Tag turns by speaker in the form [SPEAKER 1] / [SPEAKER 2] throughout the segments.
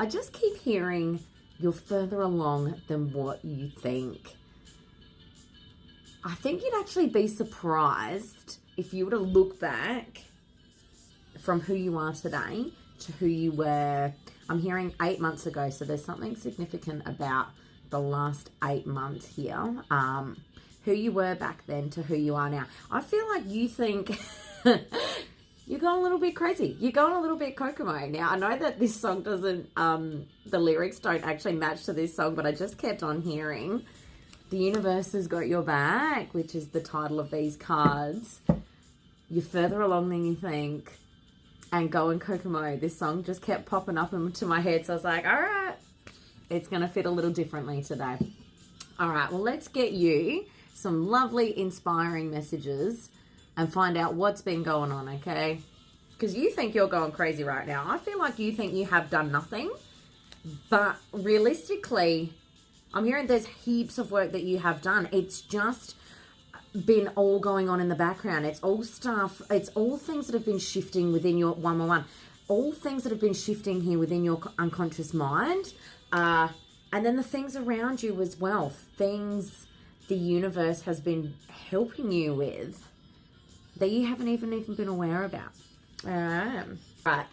[SPEAKER 1] I just keep hearing you're further along than what you think. I think you'd actually be surprised if you were to look back from who you are today to who you were, I'm hearing 8 months ago. So there's something significant about the last 8 months here. Who you were back then to who you are now. I feel like you think you're going a little bit crazy. You're going a little bit kokomo. Now, I know that this song doesn't, the lyrics don't actually match to this song, but I just kept on hearing the universe has got your back, which is the title of these cards. You're further along than you think. And going kokomo. This song just kept popping up into my head. So I was like, all right, it's going to fit a little differently today. All right, well, let's get you some lovely, inspiring messages and find out what's been going on, okay? Because you think you're going crazy right now. I feel like you think you have done nothing. But realistically, I'm hearing there's heaps of work that you have done. It's just been all going on in the background. It's all stuff. It's all things that have been shifting within your 111. All things that have been shifting here within your unconscious mind. And then the things around you as well. Things the universe has been helping you with that you haven't even been aware about. Right.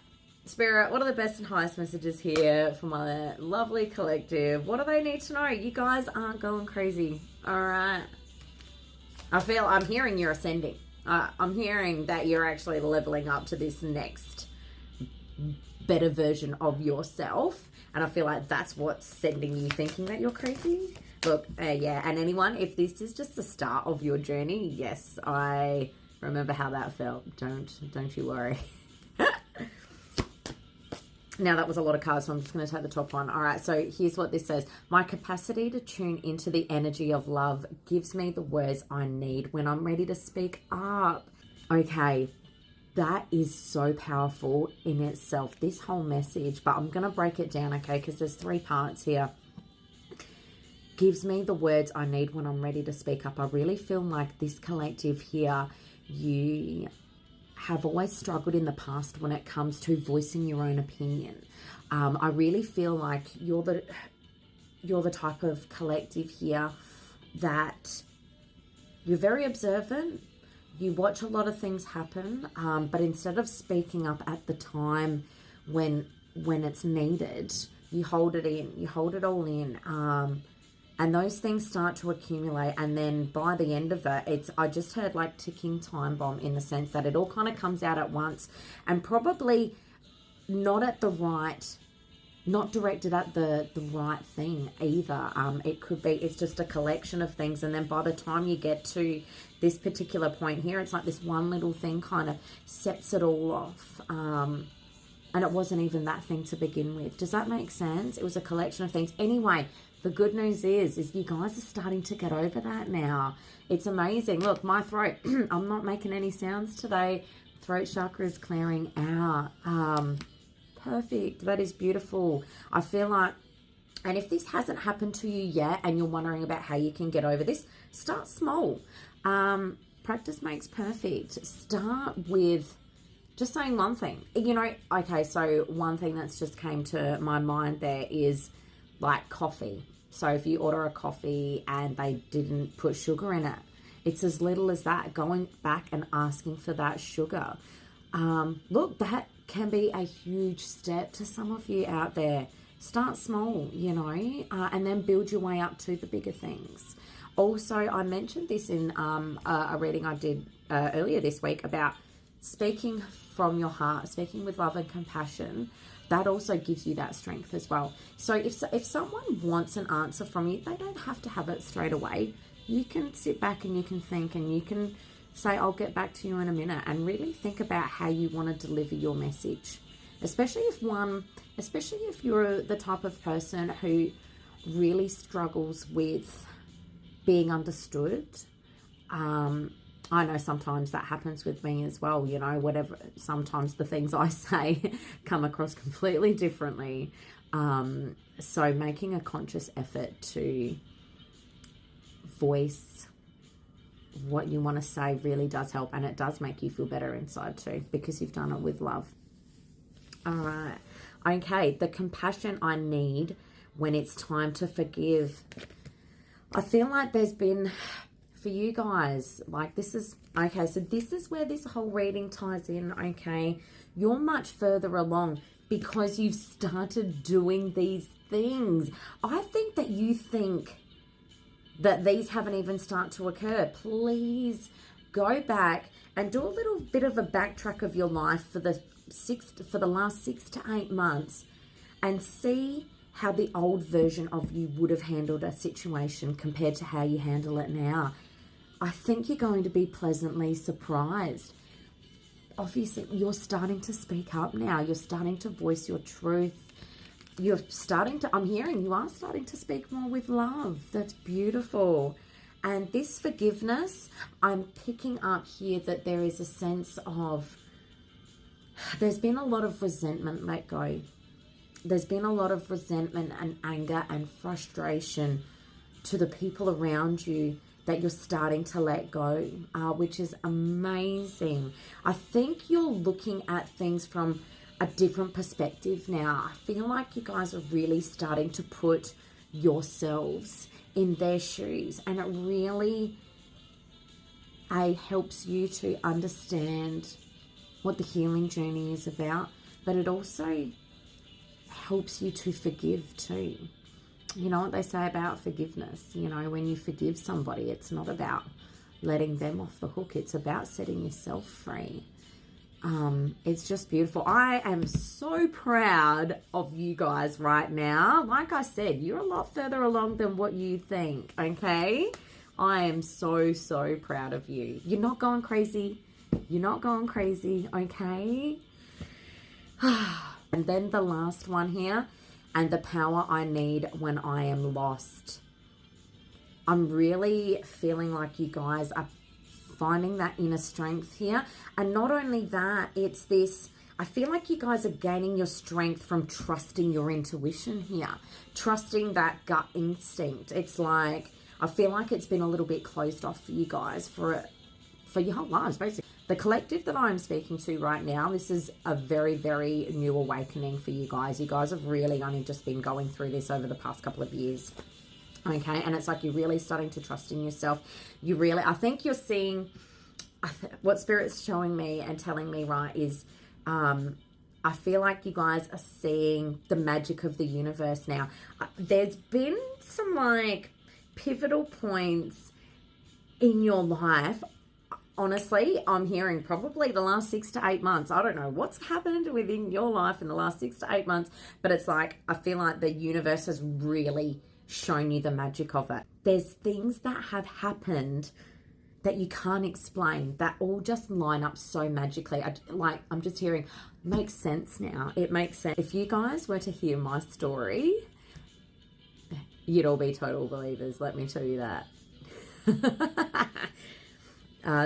[SPEAKER 1] Spirit, what are the best and highest messages here for my lovely collective? What do they need to know? You guys aren't going crazy. All right. I'm hearing you're ascending. I'm hearing that you're actually leveling up to this next better version of yourself. And I feel like that's what's sending you thinking that you're crazy. Look, yeah. And anyone, if this is just the start of your journey, yes, I remember how that felt. Don't you worry. Now, that was a lot of cards, so I'm just going to take the top one. All right, so here's what this says. My capacity to tune into the energy of love gives me the words I need when I'm ready to speak up. Okay, that is so powerful in itself, this whole message. But I'm going to break it down, okay, because there's 3 parts here. Gives me the words I need when I'm ready to speak up. I really feel like this collective here, you have always struggled in the past when it comes to voicing your own opinion. I really feel like you're the type of collective here that you're very observant. You watch a lot of things happen, but instead of speaking up at the time when it's needed, you hold it in. You hold it all in. And those things start to accumulate. And then by the end of it, I just heard like ticking time bomb in the sense that it all kind of comes out at once and probably not at the right, not directed at the right thing either. It could be, it's just a collection of things. And then by the time you get to this particular point here, it's like this one little thing kind of sets it all off. And it wasn't even that thing to begin with. Does that make sense? It was a collection of things. Anyway, the good news is you guys are starting to get over that now. It's amazing. Look, my throat, I'm not making any sounds today. Throat chakra is clearing out. Perfect. That is beautiful. I feel like, and if this hasn't happened to you yet and you're wondering about how you can get over this, start small. Practice makes perfect. Start with just saying one thing. You know, okay, so one thing that's just came to my mind there is like coffee. So if you order a coffee and they didn't put sugar in it, it's as little as that, going back and asking for that sugar. Look, that can be a huge step to some of you out there. Start small, you know, and then build your way up to the bigger things. Also, I mentioned this in a reading I did earlier this week about speaking from your heart, speaking with love and compassion. That also gives you that strength as well. So if someone wants an answer from you, they don't have to have it straight away. You can sit back and you can think and you can say, I'll get back to you in a minute, and really think about how you want to deliver your message. Especially if you're the type of person who really struggles with being understood. I know sometimes that happens with me as well, you know, sometimes the things I say come across completely differently. So making a conscious effort to voice what you want to say really does help, and it does make you feel better inside too, because you've done it with love. All right. Okay, the compassion I need when it's time to forgive. I feel like there's been, for you guys, like this is, okay, so this is where this whole reading ties in, okay? You're much further along because you've started doing these things. I think that you think that these haven't even started to occur. Please go back and do a little bit of a backtrack of your life for the last 6 to 8 months and see how the old version of you would have handled a situation compared to how you handle it now. I think you're going to be pleasantly surprised. Obviously, you're starting to speak up now. You're starting to voice your truth. You're starting to, I'm hearing you are starting to speak more with love. That's beautiful. And this forgiveness, I'm picking up here that there is a sense of, there's been a lot of resentment let go. There's been a lot of resentment and anger and frustration to the people around you that you're starting to let go, which is amazing. I think you're looking at things from a different perspective now. I feel like you guys are really starting to put yourselves in their shoes, and it really helps you to understand what the healing journey is about, but it also helps you to forgive too. You know what they say about forgiveness? You know, when you forgive somebody, it's not about letting them off the hook. It's about setting yourself free. It's just beautiful. I am so proud of you guys right now. Like I said, you're a lot further along than what you think, okay? I am so, so proud of you. You're not going crazy. You're not going crazy, okay? And then the last one here, and the power I need when I am lost. I'm really feeling like you guys are finding that inner strength here. And not only that, it's this, I feel like you guys are gaining your strength from trusting your intuition here, trusting that gut instinct. It's like, I feel like it's been a little bit closed off for you guys for your whole lives, basically. The collective that I'm speaking to right now, this is a very, very new awakening for you guys. You guys have really only just been going through this over the past couple of years. Okay, and it's like you're really starting to trust in yourself. I think you're seeing, what Spirit's showing me and telling me, right, is I feel like you guys are seeing the magic of the universe now. There's been some like pivotal points in your life. Honestly, I'm hearing probably the last 6 to 8 months. I don't know what's happened within your life in the last 6 to 8 months, but it's like, I feel like the universe has really shown you the magic of it. There's things that have happened that you can't explain that all just line up so magically. I'm just hearing, makes sense now. It makes sense. If you guys were to hear my story, you'd all be total believers, let me tell you that.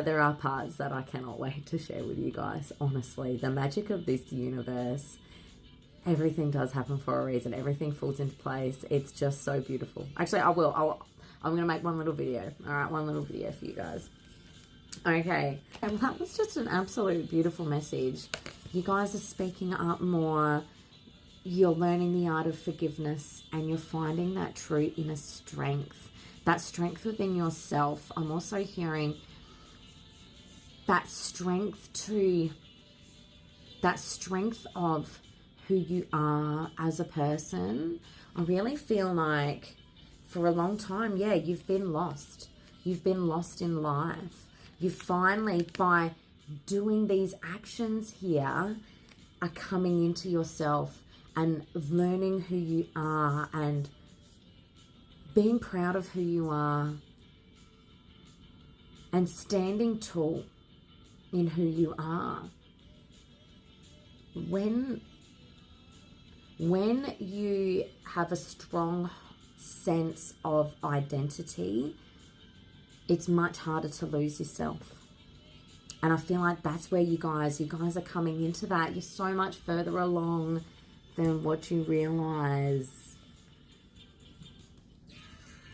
[SPEAKER 1] There are parts that I cannot wait to share with you guys. Honestly, the magic of this universe, everything does happen for a reason. Everything falls into place. It's just so beautiful. Actually, I'm going to make one little video. All right, one little video for you guys. Okay, and that was just an absolute beautiful message. You guys are speaking up more. You're learning the art of forgiveness, and you're finding that true inner strength, that strength within yourself. I'm also hearing that strength of who you are as a person. I really feel like for a long time, yeah, you've been lost. You've been lost in life. You finally, by doing these actions here, are coming into yourself and learning who you are and being proud of who you are and standing tall in who you are. When you have a strong sense of identity, it's much harder to lose yourself. And I feel like that's where you guys are coming into that. You're so much further along than what you realize.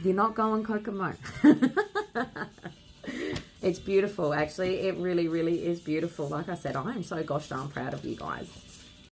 [SPEAKER 1] You're not going kokomo. It's beautiful, actually. It really, really is beautiful. Like I said, I am so gosh darn proud of you guys.